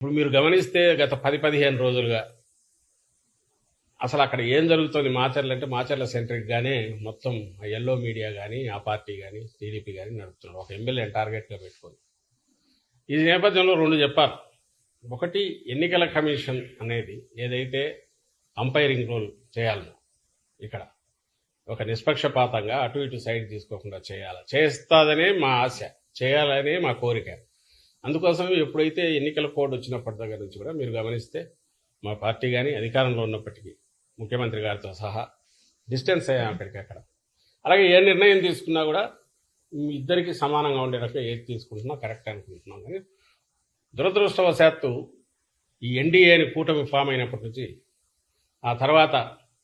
ఇప్పుడు మీరు గమనిస్తే గత 10-15 రోజులుగా అసలు అక్కడ ఏం జరుగుతుంది మాచర్ల అంటే మాచర్ల సెంట్రిక్గానే మొత్తం ఎల్లో మీడియా కానీ ఆ పార్టీ కానీ టీడీపీ కానీ నడుపుతున్నారు. ఒక ఎమ్మెల్యేని టార్గెట్గా పెట్టుకొని ఈ నేపథ్యంలో రెండు చెప్పారు. ఒకటి, ఎన్నికల కమిషన్ అనేది ఏదైతే అంపైరింగ్ రోల్ చేయాలనో ఇక్కడ ఒక నిష్పక్షపాతంగా అటు ఇటు సైడ్ తీసుకోకుండా చేస్తుందనే మా ఆశ, చేయాలనే మా కోరిక. అందుకోసం ఎప్పుడైతే ఎన్నికల కోడ్ వచ్చినప్పటి దగ్గర నుంచి కూడా మీరు గమనిస్తే మా పార్టీ కానీ అధికారంలో ఉన్నప్పటికీ ముఖ్యమంత్రి గారితో సహా డిస్టెన్స్ అయ్యాం అక్కడికక్కడ. అలాగే ఏ నిర్ణయం తీసుకున్నా కూడా ఇద్దరికి సమానంగా ఉండే రకంగా ఏది తీసుకుంటున్నా కరెక్ట్ అనుకుంటున్నాం. కానీ దురదృష్టవశాత్తు ఈ ఎన్డీఏని కూటమి ఫామ్ అయినప్పటి నుంచి ఆ తర్వాత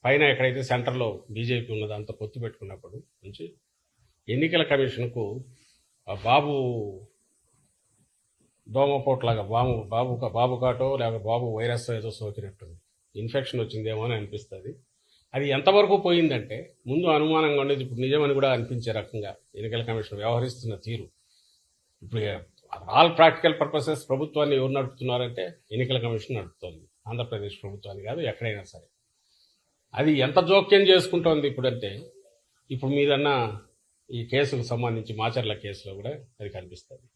పైన ఎక్కడైతే సెంటర్లో బీజేపీ ఉన్నదో అంత పొత్తు పెట్టుకున్నప్పటి నుంచి ఎన్నికల కమిషన్కు బాబు దోమపోట్లాగా బాబు కాటో లేక బాబు వైరస్ ఏదో సోకినట్టుంది, ఇన్ఫెక్షన్ వచ్చిందేమో అని అనిపిస్తుంది. అది ఎంతవరకు పోయిందంటే ముందు అనుమానంగా ఉండేది, ఇప్పుడు నిజమని కూడా అనిపించే రకంగా ఎన్నికల కమిషన్ వ్యవహరిస్తున్న తీరు. ఇప్పుడు ఆల్ ప్రాక్టికల్ పర్పసెస్ ప్రభుత్వాన్ని ఎవరు నడుపుతున్నారంటే ఎన్నికల కమిషన్ నడుపుతోంది. ఆంధ్రప్రదేశ్ ప్రభుత్వాన్ని కాదు, ఎక్కడైనా సరే. అది ఎంత జోక్యం చేసుకుంటోంది ఇప్పుడంటే, ఇప్పుడు మీదన్న ఈ కేసుకు సంబంధించి మాచర్ల కేసులో కూడా అది కనిపిస్తుంది.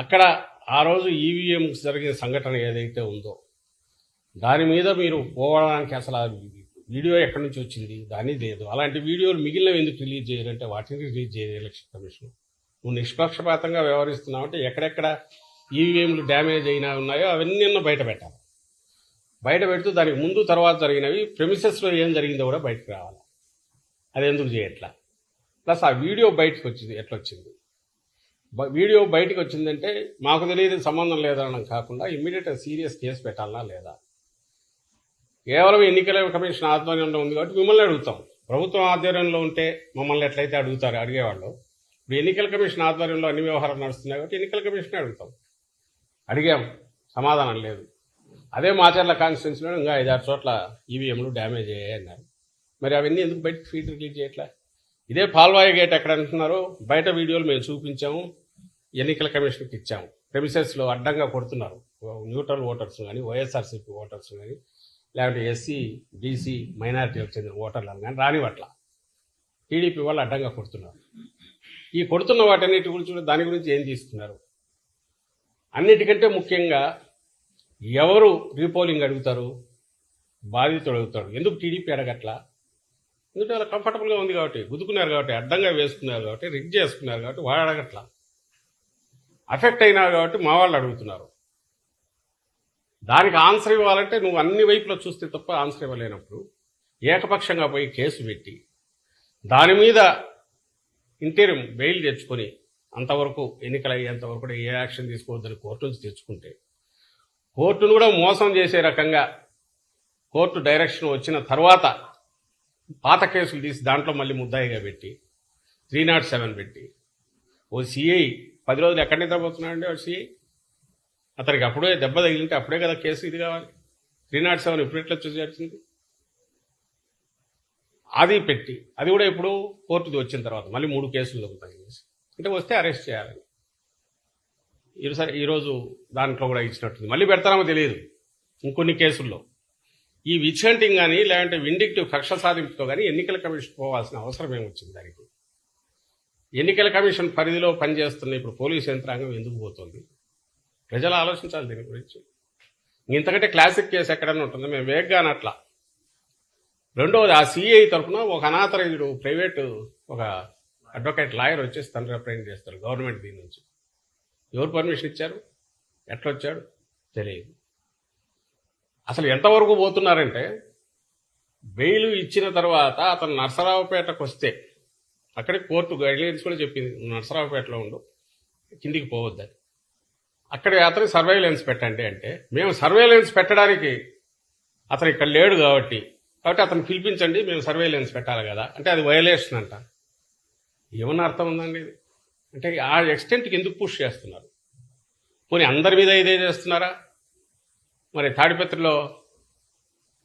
అక్కడ ఆ రోజు ఈవీఎంకి జరిగిన సంఘటన ఏదైతే ఉందో దాని మీద మీరు పోవడానికి అసలు వీడియో ఎక్కడి నుంచి వచ్చింది దాని లేదు. అలాంటి వీడియోలు మిగిలినవి ఎందుకు రిలీజ్ చేయాలంటే వాటిని రిలీజ్ చేయదు ఎలక్షన్ కమిషన్. నువ్వు నిష్పక్షపాతంగా వ్యవహరిస్తున్నావంటే ఎక్కడెక్కడ ఈవీఎంలు డ్యామేజ్ అయినా ఉన్నాయో అవన్నీ బయట పెట్టాలి. బయట పెడుతూ దానికి ముందు తర్వాత జరిగినవి ప్రెమిసెస్లో ఏం జరిగిందో కూడా బయటకు రావాలి. అది ఎందుకు చేయట్లా? ప్లస్ ఆ వీడియో బయటకు వచ్చింది ఎట్లొచ్చింది? వీడియో బయటకు వచ్చిందంటే మాకు తెలియదు, సంబంధం లేదనడం కాకుండా ఇమ్మీడియట్ సీరియస్ కేసు పెట్టాలనా లేదా? కేవలం ఎన్నికల కమిషన్ ఆధ్వర్యంలో ఉంది కాబట్టి మిమ్మల్ని అడుగుతాం. ప్రభుత్వం ఆధ్వర్యంలో ఉంటే మమ్మల్ని ఎట్లయితే అడిగేవాళ్ళు, ఇప్పుడు ఎన్నికల కమిషన్ ఆధ్వర్యంలో అన్ని వ్యవహారాలు నడుస్తున్నాయి కాబట్టి ఎన్నికల కమిషన్ అడుగుతాం. అడిగాం, సమాధానం లేదు. అదే మాచర్ల కాన్స్టిట్యున్సీలో ఇంకా 5-6 చోట్ల ఈవీఎంలు డ్యామేజ్ అయ్యాయి అన్నారు. మరి అవన్నీ ఎందుకు బయటకు ఫీడ్ రిలీజ్ చేయట్లే? ఇదే పాల్వాయి గేట్ ఎక్కడ అంటున్నారో బయట వీడియోలు మేము చూపించాము, ఎన్నికల కమిషన్కి ఇచ్చాము. ప్రెమిసెస్లో అడ్డంగా కొడుతున్నారు. న్యూట్రల్ ఓటర్స్ కానీ వైఎస్ఆర్సీపీ ఓటర్స్ కానీ లేకపోతే ఎస్సీ బీసీ మైనారిటీలకు చెందిన ఓటర్లను కానీ రానివట్ల టీడీపీ వాళ్ళు అడ్డంగా కొడుతున్నారు. ఈ కొడుతున్న వాటన్నిటి గురించి దాని గురించి ఏం తీసుకున్నారు? అన్నిటికంటే ముఖ్యంగా ఎవరు రీపోలింగ్ అడుగుతారు? బాధితుడు అడుగుతాడు. ఎందుకు టీడీపీ అడగట్లా? ఎందుకంటే వాళ్ళు కంఫర్టబుల్గా ఉంది కాబట్టి, గుద్దుకున్నారు కాబట్టి, అడ్డంగా వేసుకున్నారు కాబట్టి, రిగ్ చేసుకున్నారు కాబట్టి వాడు అడగట్లా. అఫెక్ట్ అయినారు కాబట్టి మా వాళ్ళు అడుగుతున్నారు. దానికి ఆన్సర్ ఇవ్వాలంటే నువ్వు అన్ని వైపులో చూస్తే తప్ప ఆన్సర్ ఇవ్వలేనప్పుడు ఏకపక్షంగా పోయి కేసు పెట్టి దాని మీద ఇంటీరియం బెయిల్ తెచ్చుకొని అంతవరకు ఎన్నికలు అయ్యేంతవరకు కూడా ఏ యాక్షన్ తీసుకోవద్దని కోర్టు నుంచి తెచ్చుకుంటే, కోర్టును కూడా మోసం చేసే రకంగా కోర్టు డైరెక్షన్ వచ్చిన తర్వాత పాత కేసులు తీసి దాంట్లో మళ్ళీ ముద్దాయిగా పెట్టి 307 పెట్టి ఓ సిఐ 10 రోజులు ఎక్కడ నిద్రపోతున్నాడండి వాడు సిఐ? అతనికి అప్పుడే దెబ్బ తగిలింటే అప్పుడే కదా కేసు ఇది కావాలి. 307 ఇప్పుడు ఎట్లా చూసేసింది? అది పెట్టి అది కూడా ఇప్పుడు కోర్టుది వచ్చిన తర్వాత మళ్ళీ 3 కేసులు దొరుకుతాయి. అంటే వస్తే అరెస్ట్ చేయాలని ఈరోజు దాంట్లో కూడా ఇచ్చినట్టుంది. మళ్ళీ పెడతారో తెలియదు ఇంకొన్ని కేసుల్లో. ఈ విచ్ హంటింగ్ కానీ లేదంటే విండిక్టివ్ కక్ష సాధింపుతో కానీ ఎన్నికల కమిషన్ పోవాల్సిన అవసరం ఏమొచ్చింది? దానికి ఎన్నికల కమిషన్ పరిధిలో పనిచేస్తున్న ఇప్పుడు పోలీసు యంత్రాంగం ఎందుకు పోతుంది? ప్రజలు ఆలోచించాలి దీని గురించి. ఇంతకంటే క్లాసిక్ కేసు ఎక్కడన్నా ఉంటుంది? మేము వేగ్గా అనట్లా. రెండవది, ఆ సిఐ తరఫున ఒక అనాథరైజుడు ప్రైవేటు ఒక అడ్వకేట్ లాయర్ వచ్చేసి తను రిప్రజెంట్ చేస్తారు గవర్నమెంట్ దీని నుంచి. ఎవరు పర్మిషన్ ఇచ్చారు? ఎట్లా వచ్చాడు తెలియదు. అసలు ఎంతవరకు పోతున్నారంటే బెయిల్ ఇచ్చిన తర్వాత అతను నర్సరావుపేటకు వస్తే అక్కడికి కోర్టు గైడ్లైన్స్ కూడా చెప్పింది, నర్సరావుపేటలో ఉండు, కిందికి పోవద్దని. అక్కడ అతనికి సర్వేలెన్స్ పెట్టండి అంటే మేము సర్వేలెన్స్ పెట్టడానికి అతను ఇక్కడ లేడు కాబట్టి అతను పిలిపించండి, మేము సర్వేలెన్స్ పెట్టాలి కదా అంటే అది వయలేషన్ అంట. ఏమన్నా అర్థం ఉందండి ఇది? అంటే ఆ ఎక్స్టెంట్కి ఎందుకు పుష్ చేస్తున్నారు? పోనీ అందరి మీద ఇదే చేస్తున్నారా? మరి తాడిపత్రిలో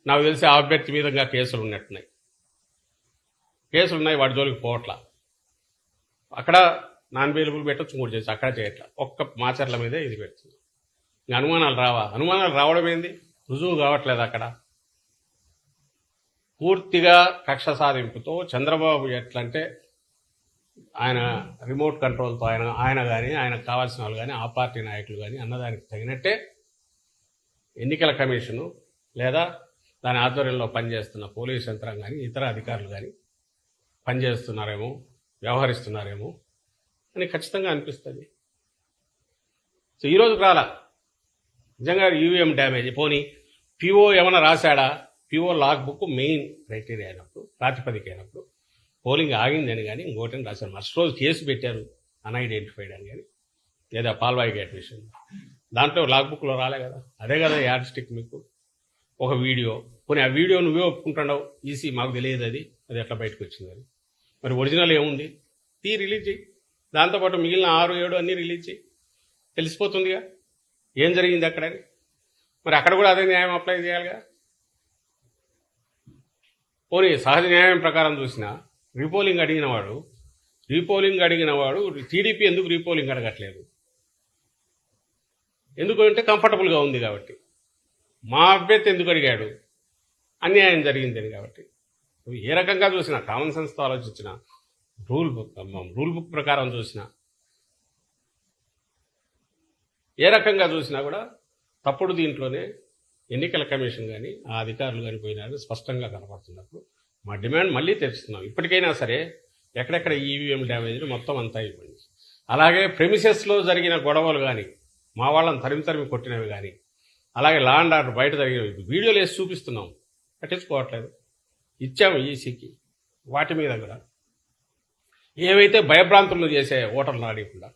నాకు తెలిసి ఆ అభ్యర్థి మీదుగా కేసులు ఉన్నట్టున్నాయి. వాడి జోలికి పోవట్లా. అక్కడ నాన్ అవైలబుల్ పెట్టచ్చు, 3 చేసి అక్కడ చేయట్లా. ఒక్క మాచర్ల మీదే ఇది పెడుతుంది. ఇంకా అనుమానాలు రావా? అనుమానాలు రావడం ఏంది? రుజువు కావట్లేదు అక్కడ. పూర్తిగా కక్ష సాధింపుతో చంద్రబాబు ఎట్లంటే ఆయన రిమోట్ కంట్రోల్తో ఆయన కానీ ఆయనకు కావాల్సిన వాళ్ళు కానీ ఆ పార్టీ నాయకులు కానీ అన్నదానికి తగినట్టే ఎన్నికల కమిషను లేదా దాని ఆధ్వర్యంలో పనిచేస్తున్న పోలీస్ యంత్రాంగం కానీ ఇతర అధికారులు కానీ పనిచేస్తున్నారేమో, వ్యవహరిస్తున్నారేమో అని ఖచ్చితంగా అనిపిస్తుంది. సో ఈరోజుకు రాలా నిజంగా ఈవీఎం డ్యామేజ్. పోనీ పిఓ ఏమైనా రాశాడా? PO log book main criteria అయినప్పుడు, ప్రాతిపదిక అయినప్పుడు పోలింగ్ ఆగిందని కానీ ఇంకోటని రాశారు. మరుసటి రోజు కేసు పెట్టారు అన్ఐడెంటిఫైడ్ అని కానీ, లేదా పాల్వాయి గేట్ విషయం. దాంట్లో లాగ్ బుక్లో రాలే కదా. అదే కదా యాడ్ స్టిక్ మీకు. ఒక వీడియో, పోనీ ఆ వీడియో నువ్వే ఒప్పుకుంటున్నావు, ఈసీ మాకు తెలియదు అది ఎట్లా బయటకు వచ్చిందని. మరి ఒరిజినల్ ఏముంది? రిలీజ్ చేయి. దాంతోపాటు మిగిలిన 6, 7 అన్నీ రిలీజ్ చేయి. తెలిసిపోతుందిగా ఏం జరిగింది అక్కడని. మరి అక్కడ కూడా అదే న్యాయం అప్లై చేయాలిగా. పోనీ సహజ న్యాయం ప్రకారం చూసినా రీపోలింగ్ అడిగిన వాడు టీడీపీ ఎందుకు రీపోలింగ్ అడగట్లేదు? ఎందుకంటే కంఫర్టబుల్గా ఉంది కాబట్టి. మా అభ్యర్థి ఎందుకు అడిగాడు? అన్యాయం జరిగిందని కాబట్టి. ఏ రకంగా చూసినా, కామన్ సెన్స్తో ఆలోచించిన, రూల్ బుక్ ప్రకారం చూసినా, ఏ రకంగా చూసినా కూడా తప్పుడు దీంట్లోనే ఎన్నికల కమిషన్ కానీ ఆ అధికారులు కానీ పోయినారని స్పష్టంగా కనపడుతున్నప్పుడు మా డిమాండ్ మళ్ళీ తెరుస్తున్నాం. ఇప్పటికైనా సరే ఎక్కడెక్కడ ఈవీఎం డ్యామేజ్లు మొత్తం అంతా ఇవ్వండి. అలాగే ప్రెమిసెస్లో జరిగిన గొడవలు కానీ, మా వాళ్ళని తరిమి కొట్టినవి కానీ, అలాగే లా అండ్ ఆర్డర్ బయట జరిగినవి వీడియోలు వేసి చూపిస్తున్నాం, పట్టించుకోవట్లేదు. ఇచ్చాము ఈసీకి. వాటి మీద కూడా ఏవైతే భయభ్రాంతులను చేసే ఓటర్లు ఆడకుండా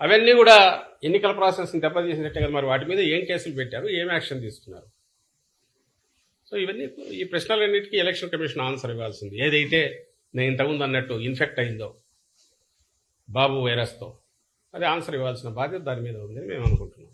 అవన్నీ కూడా ఎన్నికల ప్రాసెస్ని దెబ్బతీసినట్టే కదా. మరి వాటి మీద ఏం కేసులు పెట్టారు, ఏం యాక్షన్ తీసుకున్నారు? సో ఇవన్నీ, ఈ ప్రశ్నలన్నిటికీ ఎలక్షన్ కమిషన్ ఆన్సర్ ఇవ్వాల్సింది. ఏదైతే నేను ఇంతకుముందు అన్నట్టు ఇన్ఫెక్ట్ అయిందో బాబు వైరస్తో, అది ఆన్సర్ ఇవ్వాల్సిన బాధ్యత దాని మీద ఉందని మేము అనుకుంటున్నాం.